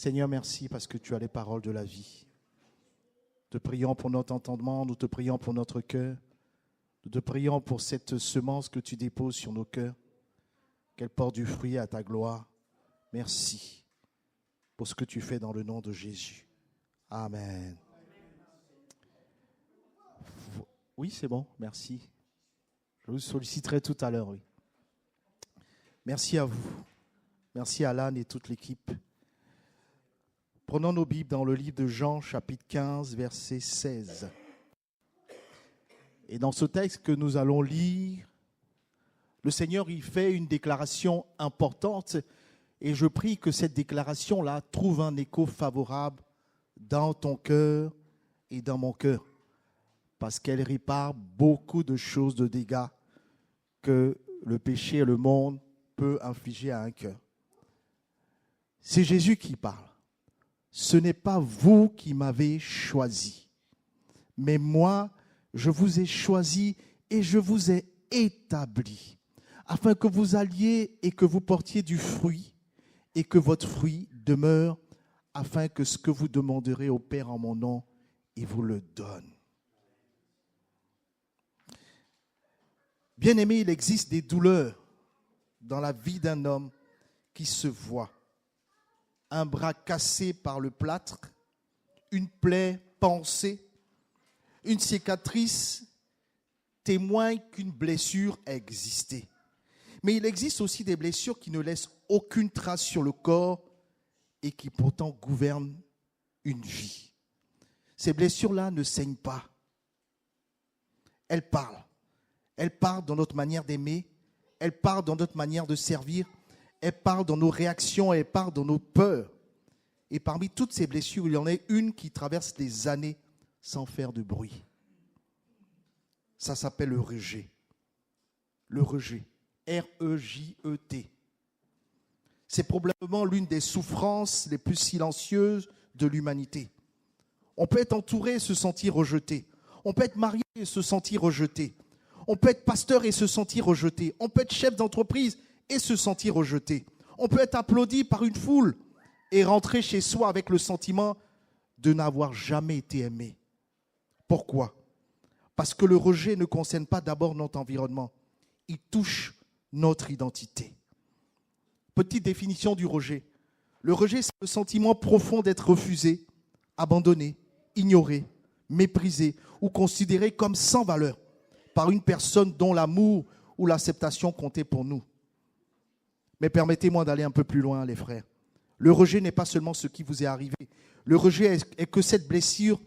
Seigneur, merci parce que tu as les paroles de la vie. Nous te prions pour notre entendement, nous te prions pour notre cœur. Nous te prions pour cette semence que tu déposes sur nos cœurs, qu'elle porte du fruit à ta gloire. Merci pour ce que tu fais dans le nom de Jésus. Amen. Oui, c'est bon, merci. Je vous solliciterai tout à l'heure, oui. Merci à vous. Merci à Alan et toute l'équipe. Prenons nos Bibles dans le livre de Jean, chapitre 15, verset 16. Et dans ce texte que nous allons lire, le Seigneur y fait une déclaration importante et je prie que cette déclaration-là trouve un écho favorable dans ton cœur et dans mon cœur parce qu'elle répare beaucoup de choses, de dégâts que le péché et le monde peut infliger à un cœur. C'est Jésus qui parle. Ce n'est pas vous qui m'avez choisi, mais moi, je vous ai choisi et je vous ai établi, afin que vous alliez et que vous portiez du fruit et que votre fruit demeure, afin que ce que vous demanderez au Père en mon nom, il vous le donne. Bien-aimé, il existe des douleurs dans la vie d'un homme qui se voit. Un bras cassé par le plâtre, une plaie pansée, une cicatrice témoigne qu'une blessure a existé. Mais il existe aussi des blessures qui ne laissent aucune trace sur le corps et qui pourtant gouvernent une vie. Ces blessures-là ne saignent pas. Elles parlent. Elles parlent dans notre manière d'aimer, elles parlent dans notre manière de servir, elles parlent dans nos réactions, elles parlent dans nos peurs. Et parmi toutes ces blessures, il y en a une qui traverse les années sans faire de bruit. Ça s'appelle le rejet. Le rejet. R-E-J-E-T. C'est probablement l'une des souffrances les plus silencieuses de l'humanité. On peut être entouré et se sentir rejeté. On peut être marié et se sentir rejeté. On peut être pasteur et se sentir rejeté. On peut être chef d'entreprise et se sentir rejeté. On peut être applaudi par une foule et rentrer chez soi avec le sentiment de n'avoir jamais été aimé. Pourquoi ? Parce que le rejet ne concerne pas d'abord notre environnement. Il touche notre identité. Petite définition du rejet. Le rejet, c'est le sentiment profond d'être refusé, abandonné, ignoré, méprisé ou considéré comme sans valeur par une personne dont l'amour ou l'acceptation comptait pour nous. Mais permettez-moi d'aller un peu plus loin, les frères. Le rejet n'est pas seulement ce qui vous est arrivé. Le rejet est que cette blessure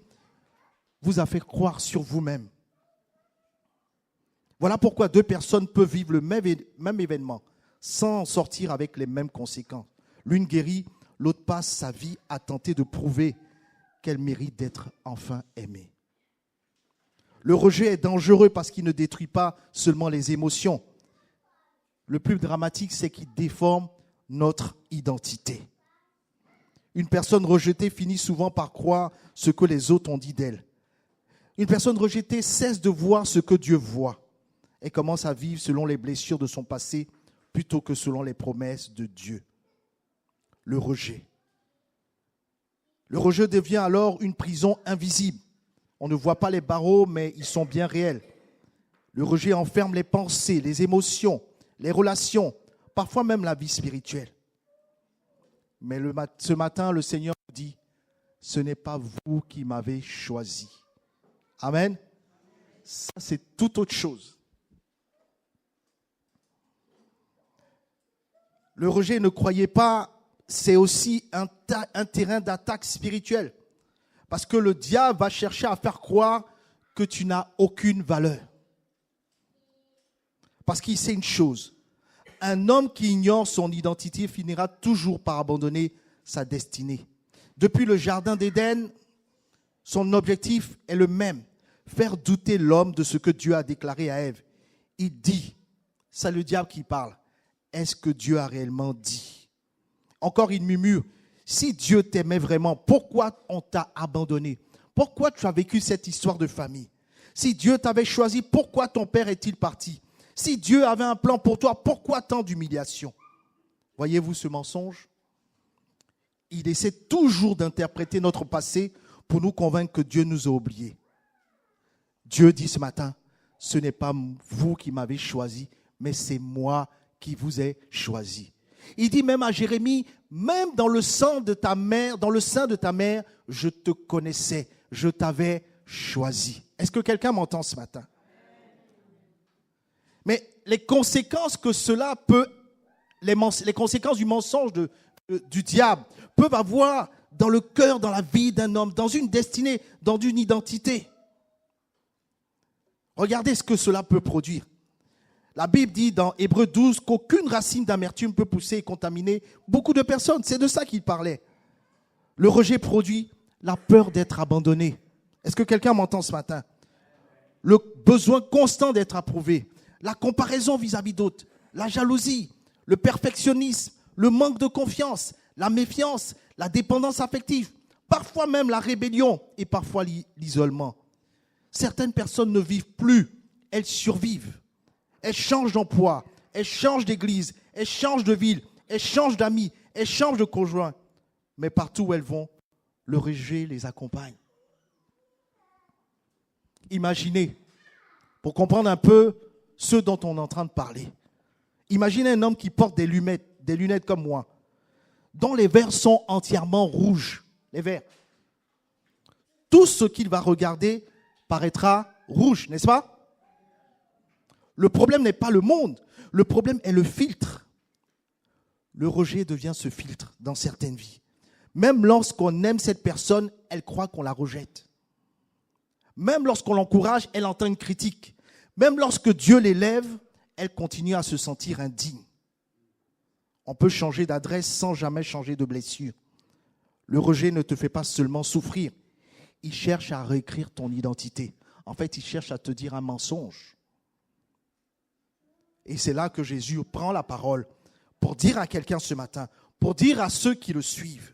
vous a fait croire sur vous-même. Voilà pourquoi deux personnes peuvent vivre le même événement sans sortir avec les mêmes conséquences. L'une guérit, l'autre passe sa vie à tenter de prouver qu'elle mérite d'être enfin aimée. Le rejet est dangereux parce qu'il ne détruit pas seulement les émotions. Le plus dramatique, c'est qu'il déforme notre identité. Une personne rejetée finit souvent par croire ce que les autres ont dit d'elle. Une personne rejetée cesse de voir ce que Dieu voit et commence à vivre selon les blessures de son passé plutôt que selon les promesses de Dieu. Le rejet. Le rejet devient alors une prison invisible. On ne voit pas les barreaux, mais ils sont bien réels. Le rejet enferme les pensées, les émotions, les relations, parfois même la vie spirituelle. Mais ce matin, le Seigneur dit, ce n'est pas vous qui m'avez choisi. Amen. Ça, c'est tout autre chose. Le rejet, ne croyez pas, c'est aussi un terrain d'attaque spirituelle. Parce que le diable va chercher à faire croire que tu n'as aucune valeur. Parce qu'il sait une chose. Un homme qui ignore son identité finira toujours par abandonner sa destinée. Depuis le jardin d'Éden, son objectif est le même. Faire douter l'homme de ce que Dieu a déclaré à Ève. Il dit, c'est le diable qui parle. Est-ce que Dieu a réellement dit? Encore il murmure. Si Dieu t'aimait vraiment, pourquoi on t'a abandonné? Pourquoi tu as vécu cette histoire de famille? Si Dieu t'avait choisi, pourquoi ton père est-il parti? Si Dieu avait un plan pour toi, pourquoi tant d'humiliation? Voyez-vous ce mensonge? il essaie toujours d'interpréter notre passé pour nous convaincre que Dieu nous a oubliés. Dieu dit ce matin, ce n'est pas vous qui m'avez choisi, mais c'est moi qui vous ai choisi. Il dit même à Jérémie, même dans le sein de ta mère, je te connaissais, je t'avais choisi. Est-ce que quelqu'un m'entend ce matin? Mais les conséquences que cela peut, les conséquences du mensonge du diable peuvent avoir dans le cœur, dans la vie d'un homme, dans une destinée, dans une identité. Regardez ce que cela peut produire. La Bible dit dans Hébreux 12 qu'aucune racine d'amertume peut pousser et contaminer beaucoup de personnes. C'est de ça qu'il parlait. Le rejet produit la peur d'être abandonné. Est-ce que quelqu'un m'entend ce matin? Le besoin constant d'être approuvé, la comparaison vis-à-vis d'autres, la jalousie, le perfectionnisme, le manque de confiance, la méfiance, la dépendance affective, parfois même la rébellion et parfois l'isolement. Certaines personnes ne vivent plus, elles survivent. Elles changent d'emploi, elles changent d'église, elles changent de ville, elles changent d'amis, elles changent de conjoint. Mais partout où elles vont, le rejet les accompagne. Imaginez, pour comprendre un peu ce dont on est en train de parler, imaginez un homme qui porte des lunettes comme moi, dont les verres sont entièrement rouges, les verres. Tout ce qu'il va regarder paraîtra rouge, n'est-ce pas? Le problème n'est pas le monde, le problème est le filtre. Le rejet devient ce filtre dans certaines vies. Même lorsqu'on aime cette personne, elle croit qu'on la rejette. Même lorsqu'on l'encourage, elle entend une critique. Même lorsque Dieu l'élève, elle continue à se sentir indigne. On peut changer d'adresse sans jamais changer de blessure. Le rejet ne te fait pas seulement souffrir. Il cherche à réécrire ton identité. En fait, il cherche à te dire un mensonge. Et c'est là que Jésus prend la parole pour dire à quelqu'un ce matin, pour dire à ceux qui le suivent,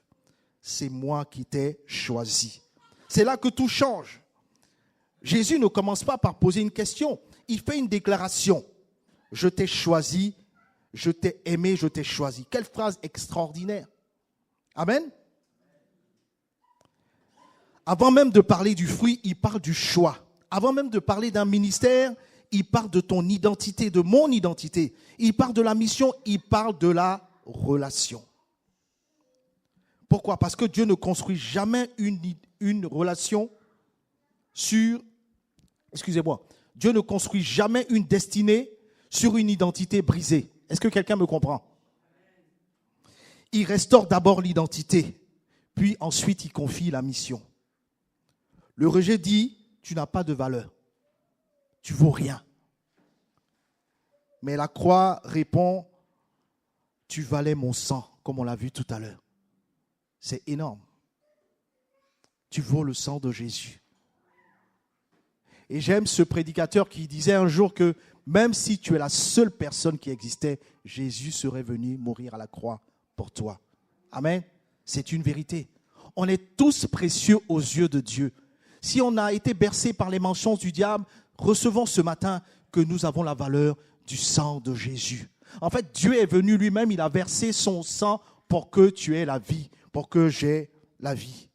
c'est moi qui t'ai choisi. C'est là que tout change. Jésus ne commence pas par poser une question, il fait une déclaration. Je t'ai choisi, je t'ai aimé, je t'ai choisi. Quelle phrase extraordinaire. Amen. Avant même de parler du fruit, il parle du choix. Avant même de parler d'un ministère, il parle de ton identité, de mon identité. Il parle de la mission, il parle de la relation. Pourquoi? Parce que Dieu ne construit jamais une relation sur... Dieu ne construit jamais une destinée sur une identité brisée. Est-ce que quelqu'un me comprend? Il restaure d'abord l'identité, puis ensuite il confie la mission. Le rejet dit, tu n'as pas de valeur. Tu vaux rien. Mais la croix répond, tu valais mon sang, comme on l'a vu tout à l'heure. C'est énorme. Tu vaux le sang de Jésus. Et j'aime ce prédicateur qui disait un jour que même si tu es la seule personne qui existait, Jésus serait venu mourir à la croix pour toi. Amen. C'est une vérité. On est tous précieux aux yeux de Dieu. Si on a été bercé par les mensonges du diable, recevons ce matin que nous avons la valeur du sang de Jésus. En fait, Dieu est venu lui-même, il a versé son sang pour que tu aies la vie, pour que j'aie la vie.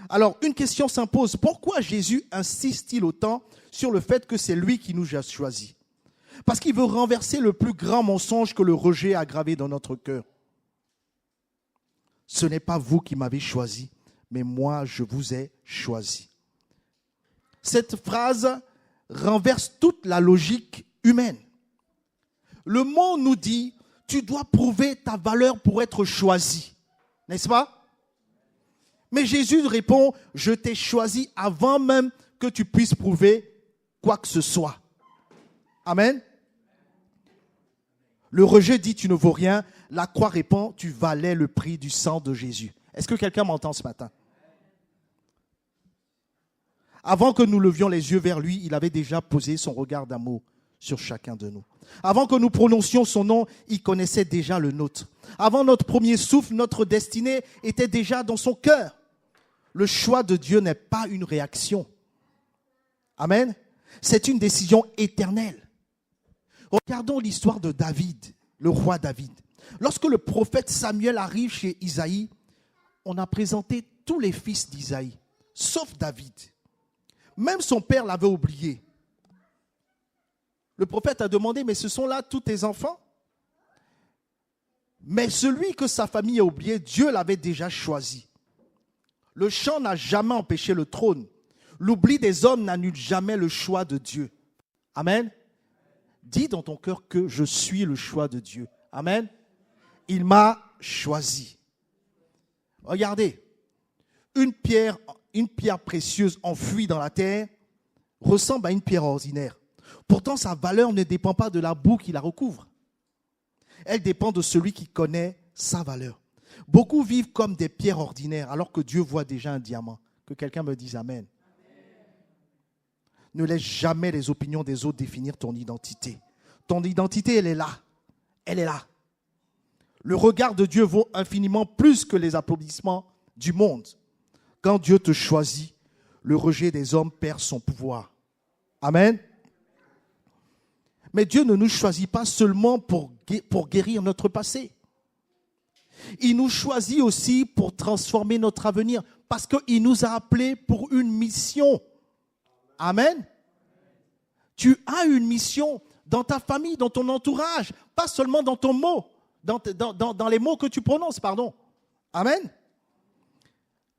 Alors, une question s'impose. Pourquoi Jésus insiste-t-il autant sur le fait que c'est lui qui nous a choisis? Parce qu'il veut renverser le plus grand mensonge que le rejet a gravé dans notre cœur. Ce n'est pas vous qui m'avez choisi, mais moi, je vous ai choisi. Cette phrase renverse toute la logique humaine. Le monde nous dit, tu dois prouver ta valeur pour être choisi. N'est-ce pas? Mais Jésus répond, je t'ai choisi avant même que tu puisses prouver quoi que ce soit. Amen. Le rejet dit, tu ne vaux rien. La croix répond, tu valais le prix du sang de Jésus. Est-ce que quelqu'un m'entend ce matin? Avant que nous levions les yeux vers lui, il avait déjà posé son regard d'amour sur chacun de nous. Avant que nous prononcions son nom, il connaissait déjà le nôtre. Avant notre premier souffle, notre destinée était déjà dans son cœur. Le choix de Dieu n'est pas une réaction. Amen. C'est une décision éternelle. Regardons l'histoire de David, le roi David. Lorsque le prophète Samuel arrive chez Isaïe, on a présenté tous les fils d'Isaïe, sauf David. Même son père l'avait oublié. Le prophète a demandé, mais ce sont là tous tes enfants? Mais celui que sa famille a oublié, Dieu l'avait déjà choisi. Le chant n'a jamais empêché le trône. L'oubli des hommes n'annule jamais le choix de Dieu. Amen. Dis dans ton cœur que je suis le choix de Dieu. Amen. Il m'a choisi. Regardez, une pierre précieuse enfouie dans la terre ressemble à une pierre ordinaire. Pourtant, sa valeur ne dépend pas de la boue qui la recouvre. Elle dépend de celui qui connaît sa valeur. Beaucoup vivent comme des pierres ordinaires alors que Dieu voit déjà un diamant. Que quelqu'un me dise Amen. Ne laisse jamais les opinions des autres définir ton identité. Ton identité, elle est là. Elle est là. Le regard de Dieu vaut infiniment plus que les applaudissements du monde. Quand Dieu te choisit, le rejet des hommes perd son pouvoir. Amen. Mais Dieu ne nous choisit pas seulement pour guérir notre passé. Il nous choisit aussi pour transformer notre avenir parce qu'il nous a appelés pour une mission. Amen. Tu as une mission dans ta famille, dans ton entourage, pas seulement dans ton mot, dans les mots que tu prononces, pardon. Amen.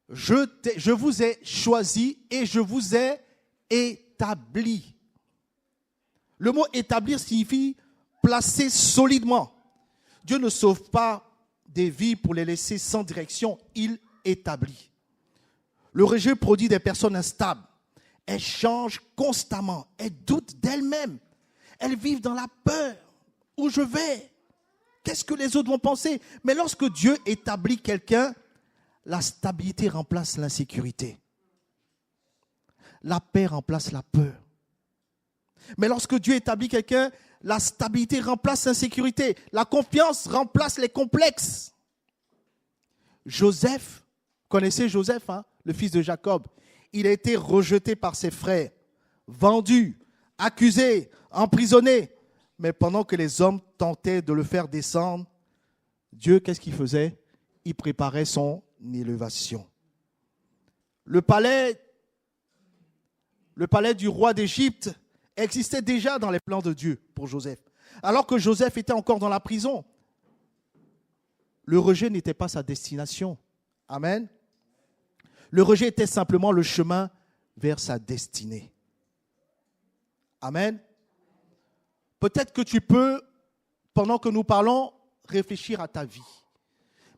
Je vous ai choisi et je vous ai établi. Le mot établir signifie placer solidement. Dieu ne sauve pas des vies pour les laisser sans direction, il établit. Le rejet produit des personnes instables. Elles changent constamment, elles doutent d'elles-mêmes. Elles vivent dans la peur. Où je vais? Qu'est-ce que les autres vont penser? Mais lorsque Dieu établit quelqu'un, la stabilité remplace l'insécurité. La paix remplace la peur. Mais lorsque Dieu établit quelqu'un, la stabilité remplace l'insécurité. La confiance remplace les complexes. Joseph, connaissez Joseph, le fils de Jacob, il a été rejeté par ses frères, vendu, accusé, emprisonné. Mais pendant que les hommes tentaient de le faire descendre, Dieu, qu'est-ce qu'il faisait? Il préparait son élévation. Le palais du roi d'Égypte existait déjà dans les plans de Dieu pour Joseph. Alors que Joseph était encore dans la prison, le rejet n'était pas sa destination. Amen. Le rejet était simplement le chemin vers sa destinée. Amen. Peut-être que tu peux, pendant que nous parlons, réfléchir à ta vie.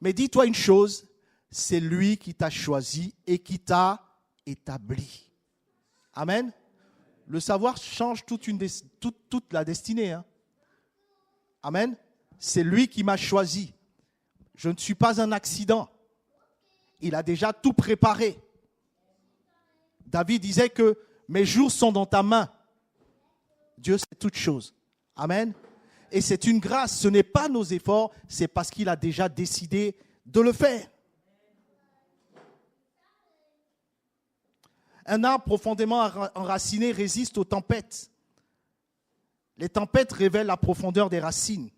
Mais dis-toi une chose, c'est lui qui t'a choisi et qui t'a établi. Amen. Le savoir change toute la destinée. Amen. C'est lui qui m'a choisi. Je ne suis pas un accident. Il a déjà tout préparé. David disait que mes jours sont dans ta main. Dieu sait toutes choses. Amen. Et c'est une grâce. Ce n'est pas nos efforts, c'est parce qu'il a déjà décidé de le faire. Un arbre profondément enraciné résiste aux tempêtes. Les tempêtes révèlent la profondeur des racines.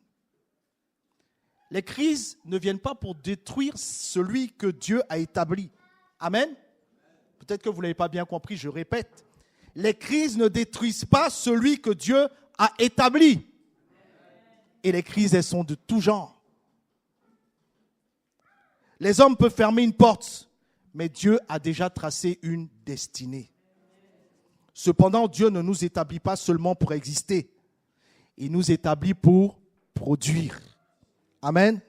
Les crises ne viennent pas pour détruire celui que Dieu a établi. Amen. Peut-être que vous ne l'avez pas bien compris, je répète. Les crises ne détruisent pas celui que Dieu a établi. Et les crises, elles sont de tout genre. Les hommes peuvent fermer une porte, mais Dieu a déjà tracé une destinée. Cependant, Dieu ne nous établit pas seulement pour exister. Il nous établit pour produire. Amen.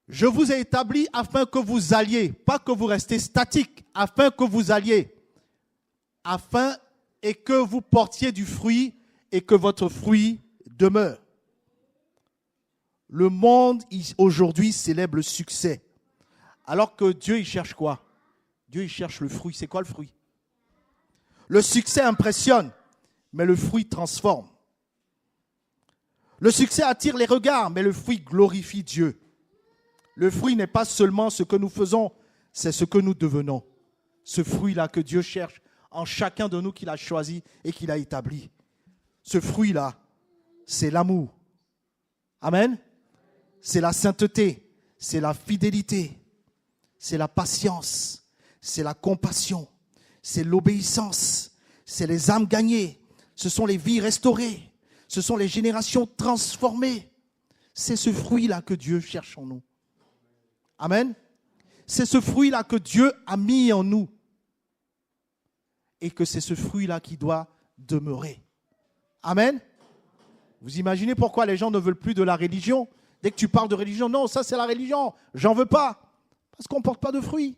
Je vous ai établi afin que vous alliez, pas que vous restiez statique, afin que vous alliez, afin et que vous portiez du fruit et que votre fruit demeure. Le monde aujourd'hui célèbre le succès, alors que Dieu il cherche quoi? Dieu il cherche le fruit. C'est quoi le fruit? Le succès impressionne, mais le fruit transforme. Le succès attire les regards, mais le fruit glorifie Dieu. Le fruit n'est pas seulement ce que nous faisons, c'est ce que nous devenons. Ce fruit-là que Dieu cherche en chacun de nous qu'il a choisi et qu'il a établi. Ce fruit-là, c'est l'amour. Amen. C'est la sainteté, c'est la fidélité, c'est la patience, c'est la compassion, c'est l'obéissance, c'est les âmes gagnées, ce sont les vies restaurées, ce sont les générations transformées. C'est ce fruit-là que Dieu cherche en nous. Amen. C'est ce fruit-là que Dieu a mis en nous. Et que c'est ce fruit-là qui doit demeurer. Amen. Vous imaginez pourquoi les gens ne veulent plus de la religion? Dès que tu parles de religion, non, ça c'est la religion, j'en veux pas. Parce qu'on ne porte pas de fruits.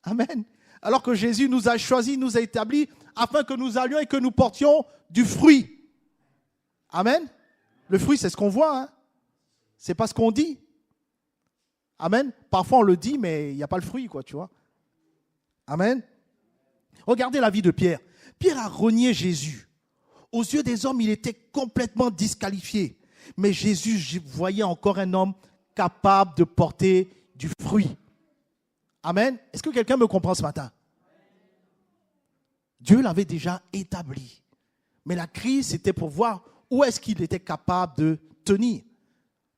Amen. Alors que Jésus nous a choisis, nous a établis, afin que nous allions et que nous portions du fruit. Amen. Le fruit, c'est ce qu'on voit, hein. C'est pas ce qu'on dit. Amen. Parfois on le dit, mais il n'y a pas le fruit, quoi, tu vois. Amen. Regardez la vie de Pierre. Pierre a renié Jésus. Aux yeux des hommes, il était complètement disqualifié. Mais Jésus voyait encore un homme capable de porter du fruit. Amen. Est-ce que quelqu'un me comprend ce matin? Dieu l'avait déjà établi. Mais la crise, c'était pour voir où est-ce qu'il était capable de tenir.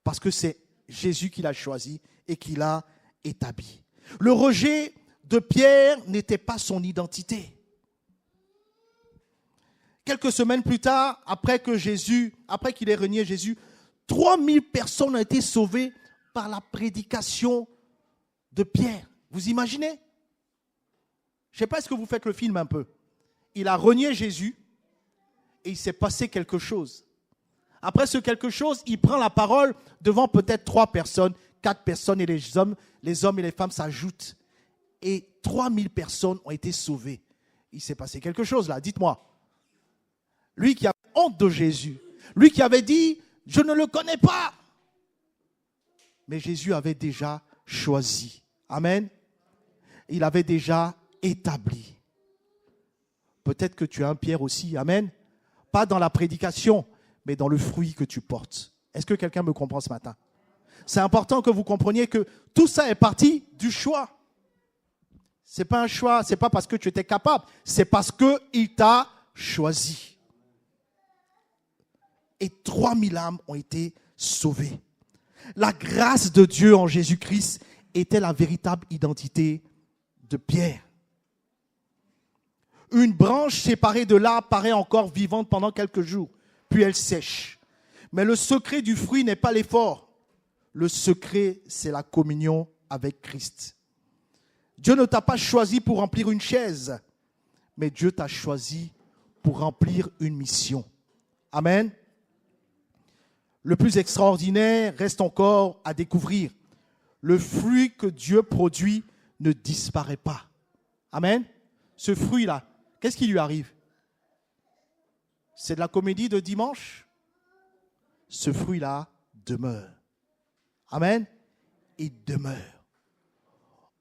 Parce que c'est Jésus qui l'a choisi et qui l'a établi. Le rejet de Pierre n'était pas son identité. Quelques semaines plus tard, après qu'il ait renié Jésus, 3000 personnes ont été sauvées par la prédication de Pierre. Vous imaginez? Je ne sais pas, est-ce que vous faites le film un peu? Il a renié Jésus et il s'est passé quelque chose. Après ce quelque chose, il prend la parole devant peut-être 3 personnes, 4 personnes et les hommes et les femmes s'ajoutent. Et 3000 personnes ont été sauvées. Il s'est passé quelque chose là, dites-moi. Lui qui avait honte de Jésus, lui qui avait dit, je ne le connais pas. Mais Jésus avait déjà choisi. Amen. Il avait déjà établi. Peut-être que tu es un Pierre aussi. Amen. Pas dans la prédication, mais dans le fruit que tu portes. Est-ce que quelqu'un me comprend ce matin? C'est important que vous compreniez que tout ça est parti du choix. Ce n'est pas un choix, ce n'est pas parce que tu étais capable, c'est parce qu'il t'a choisi. Et 3000 âmes ont été sauvées. La grâce de Dieu en Jésus-Christ était la véritable identité de Pierre. Une branche séparée de l'arbre paraît encore vivante pendant quelques jours, puis elle sèche. Mais le secret du fruit n'est pas l'effort. Le secret, c'est la communion avec Christ. Dieu ne t'a pas choisi pour remplir une chaise, mais Dieu t'a choisi pour remplir une mission. Amen. Le plus extraordinaire reste encore à découvrir. Le fruit que Dieu produit ne disparaît pas. Amen. Ce fruit-là, qu'est-ce qui lui arrive? C'est de la comédie de dimanche? Ce fruit-là demeure. Amen. Il demeure.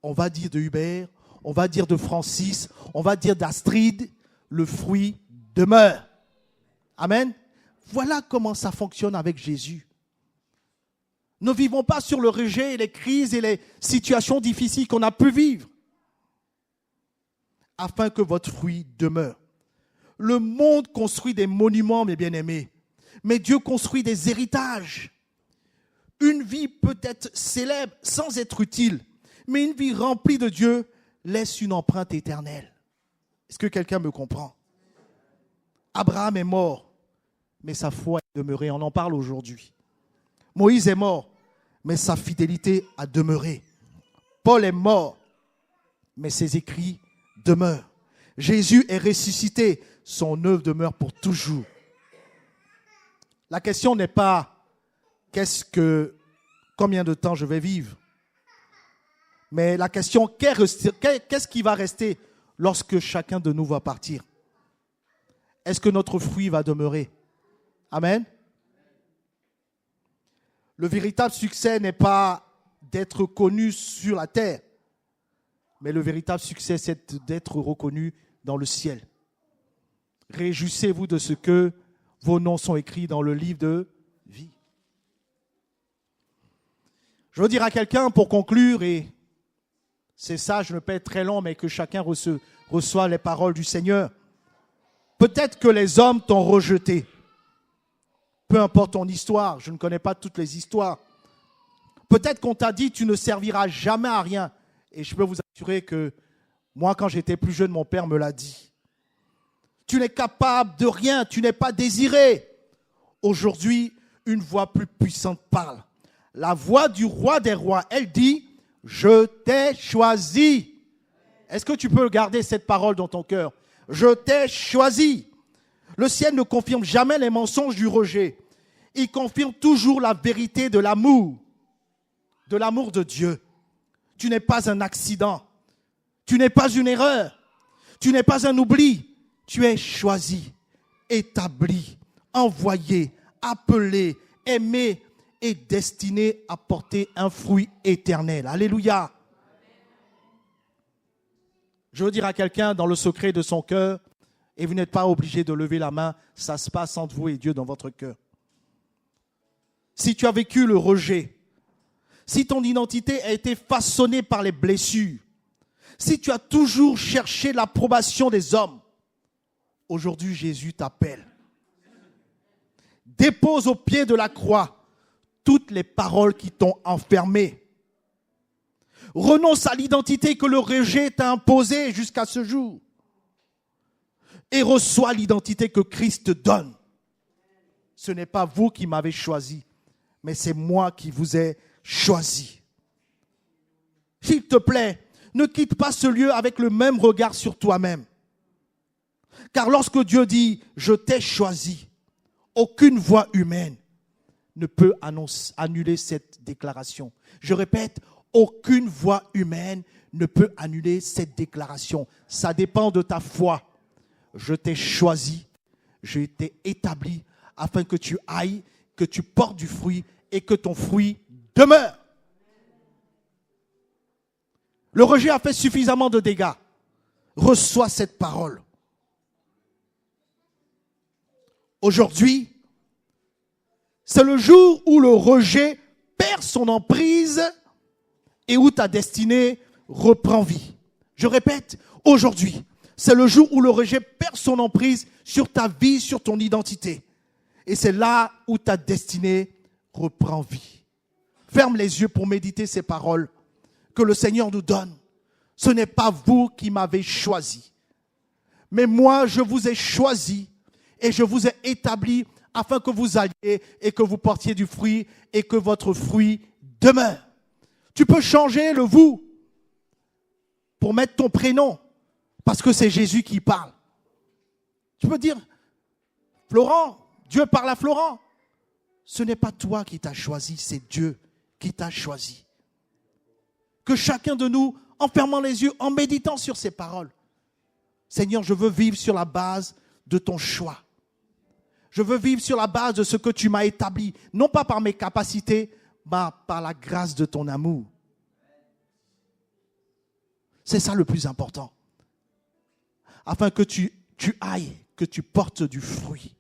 On va dire de Hubert, on va dire de Francis, on va dire d'Astrid, le fruit demeure. Amen. Voilà comment ça fonctionne avec Jésus. Ne vivons pas sur le rejet et les crises et les situations difficiles qu'on a pu vivre, afin que votre fruit demeure. Le monde construit des monuments, mes bien-aimés, mais Dieu construit des héritages. Une vie peut être célèbre sans être utile, mais une vie remplie de Dieu laisse une empreinte éternelle. Est-ce que quelqu'un me comprend? Abraham est mort, mais sa foi est demeurée. On en parle aujourd'hui. Moïse est mort, mais sa fidélité a demeuré. Paul est mort, mais ses écrits demeurent. Jésus est ressuscité, son œuvre demeure pour toujours. La question n'est pas combien de temps je vais vivre, mais la question qu'est-ce qui va rester lorsque chacun de nous va partir? Est-ce que notre fruit va demeurer? Amen. Le véritable succès n'est pas d'être connu sur la terre, mais le véritable succès, c'est d'être reconnu dans le ciel. Réjouissez-vous de ce que vos noms sont écrits dans le livre de vie. Je veux dire à quelqu'un pour conclure, et c'est ça, je ne peux pas être très long, mais que chacun reçoit les paroles du Seigneur. Peut-être que les hommes t'ont rejeté. Peu importe ton histoire, je ne connais pas toutes les histoires. Peut-être qu'on t'a dit tu ne serviras jamais à rien. Et je peux vous assurer que moi, quand j'étais plus jeune, mon père me l'a dit. Tu n'es capable de rien, tu n'es pas désiré. Aujourd'hui, une voix plus puissante parle. La voix du roi des rois, elle dit, je t'ai choisi. Est-ce que tu peux garder cette parole dans ton cœur? Je t'ai choisi. Le ciel ne confirme jamais les mensonges du rejet. Il confirme toujours la vérité de l'amour de Dieu. Tu n'es pas un accident. Tu n'es pas une erreur. Tu n'es pas un oubli. Tu es choisi, établi, envoyé, appelé, aimé et destiné à porter un fruit éternel. Alléluia. Je veux dire à quelqu'un dans le secret de son cœur, et vous n'êtes pas obligé de lever la main, ça se passe entre vous et Dieu dans votre cœur. Si tu as vécu le rejet, si ton identité a été façonnée par les blessures, si tu as toujours cherché l'approbation des hommes, aujourd'hui Jésus t'appelle. Dépose au pied de la croix toutes les paroles qui t'ont enfermé. Renonce à l'identité que le rejet t'a imposée jusqu'à ce jour. Et reçois l'identité que Christ te donne. Ce n'est pas vous qui m'avez choisi, mais c'est moi qui vous ai choisi. S'il te plaît, ne quitte pas ce lieu avec le même regard sur toi-même. Car lorsque Dieu dit « je t'ai choisi », aucune voix humaine ne peut annuler cette déclaration. Je répète, aucune voix humaine ne peut annuler cette déclaration. Ça dépend de ta foi. Je t'ai choisi, je t'ai établi afin que tu ailles, que tu portes du fruit et que ton fruit demeure. Le rejet a fait suffisamment de dégâts. Reçois cette parole. Aujourd'hui, c'est le jour où le rejet perd son emprise et où ta destinée reprend vie. Je répète, aujourd'hui, c'est le jour où le rejet perd son emprise sur ta vie, sur ton identité. Et c'est là où ta destinée reprend vie. Ferme les yeux pour méditer ces paroles que le Seigneur nous donne. Ce n'est pas vous qui m'avez choisi, mais moi je vous ai choisi et je vous ai établi afin que vous alliez et que vous portiez du fruit et que votre fruit demeure. Tu peux changer le vous pour mettre ton prénom parce que c'est Jésus qui parle. Tu peux dire, Florent, Dieu parle à Florent. Ce n'est pas toi qui t'as choisi, c'est Dieu qui t'a choisi. Que chacun de nous, en fermant les yeux, en méditant sur ces paroles, Seigneur, je veux vivre sur la base de ton choix. Je veux vivre sur la base de ce que tu m'as établi, non pas par mes capacités, mais par la grâce de ton amour. C'est ça le plus important. Afin que tu ailles, que tu portes du fruit.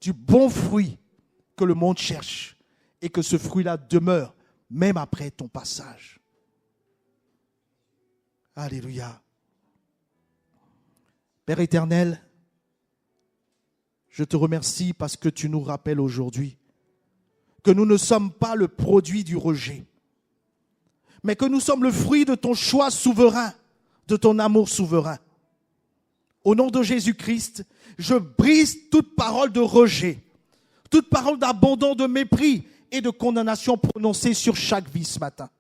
Du bon fruit que le monde cherche. Et que ce fruit-là demeure, même après ton passage. Alléluia. Père éternel, je te remercie parce que tu nous rappelles aujourd'hui que nous ne sommes pas le produit du rejet, mais que nous sommes le fruit de ton choix souverain, de ton amour souverain. Au nom de Jésus-Christ, je brise toute parole de rejet, toute parole d'abandon, de mépris et de condamnation prononcée sur chaque vie ce matin.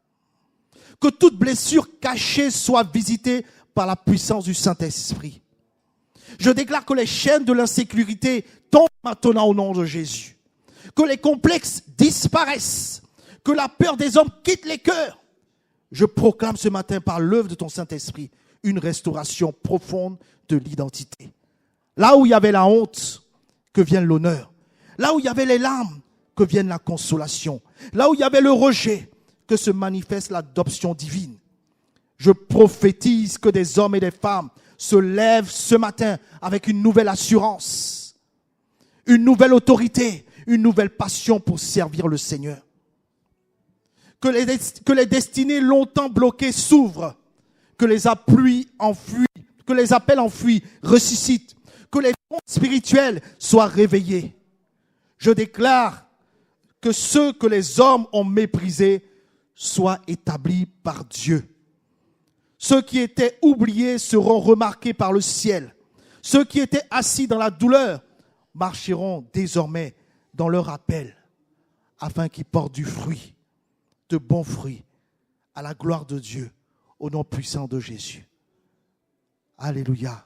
Que toute blessure cachée soit visitée par la puissance du Saint-Esprit. Je déclare que les chaînes de l'insécurité tombent maintenant au nom de Jésus. Que les complexes disparaissent. Que la peur des hommes quitte les cœurs. Je proclame ce matin par l'œuvre de ton Saint-Esprit une restauration profonde de l'identité. Là où il y avait la honte, que vienne l'honneur. Là où il y avait les larmes, que vienne la consolation. Là où il y avait le rejet, que se manifeste l'adoption divine. Je prophétise que des hommes et des femmes se lèvent ce matin avec une nouvelle assurance, une nouvelle autorité, une nouvelle passion pour servir le Seigneur. Que les destinées longtemps bloquées s'ouvrent, que les appels enfuis ressuscitent, que les fonds spirituels soient réveillés. Je déclare que ceux que les hommes ont méprisés soient établis par Dieu. Ceux qui étaient oubliés seront remarqués par le ciel. Ceux qui étaient assis dans la douleur marcheront désormais dans leur appel, afin qu'ils portent du fruit, de bons fruits, à la gloire de Dieu, au nom puissant de Jésus. Alléluia.